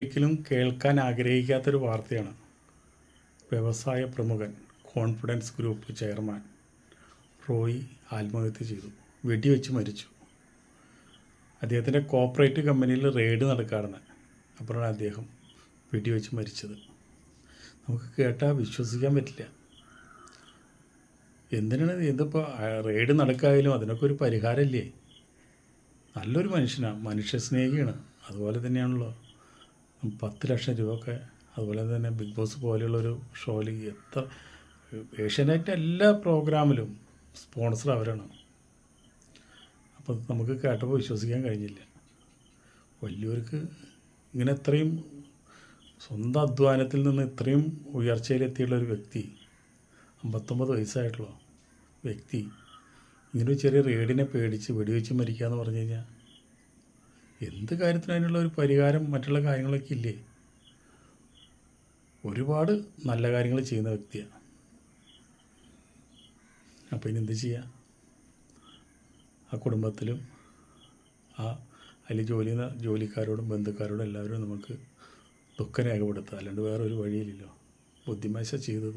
ഒരിക്കലും കേൾക്കാൻ ആഗ്രഹിക്കാത്തൊരു വാർത്തയാണ്. വ്യവസായ പ്രമുഖൻ കോൺഫിഡൻസ് ഗ്രൂപ്പ് ചെയർമാൻ റോയി ആത്മഹത്യ ചെയ്തു. വെടിവെച്ച് മരിച്ചു. അദ്ദേഹത്തിൻ്റെ കോർപ്പറേറ്റ് കമ്പനിയിൽ റെയ്ഡ് നടക്കുകയാണ്. അപ്പോഴാണ് അദ്ദേഹം വെടിവെച്ച് മരിച്ചത്. നമുക്ക് കേട്ടാൽ വിശ്വസിക്കാൻ പറ്റില്ല. എന്തിനാണ് ഇതിപ്പോൾ റെയ്ഡ് നടക്കായാലും അതിനൊക്കെ ഒരു പരിഹാരമില്ലേ? നല്ലൊരു മനുഷ്യനാണ്, മനുഷ്യസ്നേഹിയാണ്. അതുപോലെ തന്നെയാണല്ലോ 10 ലക്ഷം രൂപ ഒക്കെ. അതുപോലെ തന്നെ ബിഗ് ബോസ് പോലെയുള്ളൊരു ഷോയിൽ എത്ര ഏഷ്യാനെറ്റ് എല്ലാ പ്രോഗ്രാമിലും സ്പോൺസർ അവരാണ്. അപ്പോൾ നമുക്ക് കേട്ടപ്പോൾ വിശ്വസിക്കാൻ കഴിഞ്ഞില്ല. വലിയവർക്ക് ഇങ്ങനെ ഇത്രയും സ്വന്തം അധ്വാനത്തിൽ നിന്ന് ഇത്രയും ഉയർച്ചയിലെത്തിയുള്ള ഒരു വ്യക്തി, 59 വയസ്സായിട്ടുള്ള വ്യക്തി, ഇങ്ങനൊരു ചെറിയ റെയ്ഡിനെ പേടിച്ച് വെടിവെച്ച് മരിക്കുക എന്ന് പറഞ്ഞു കഴിഞ്ഞാൽ എന്ത് കാര്യത്തിനും അതിനുള്ള ഒരു പരിഹാരം മറ്റുള്ള കാര്യങ്ങളൊക്കെ ഇല്ലേ? ഒരുപാട് നല്ല കാര്യങ്ങൾ ചെയ്യുന്ന വ്യക്തിയാണ്. അപ്പോൾ ഇനി എന്ത് ചെയ്യുക? ആ കുടുംബത്തിലും അതിൽ ജോലിക്കാരോടും ബന്ധുക്കാരോടും എല്ലാവരും നമുക്ക് ദുഃഖം രേഖപ്പെടുത്തുക, അല്ലാണ്ട് വേറെ ഒരു വഴിയില്ലല്ലോ. ബുദ്ധിമോശം ചെയ്തത്.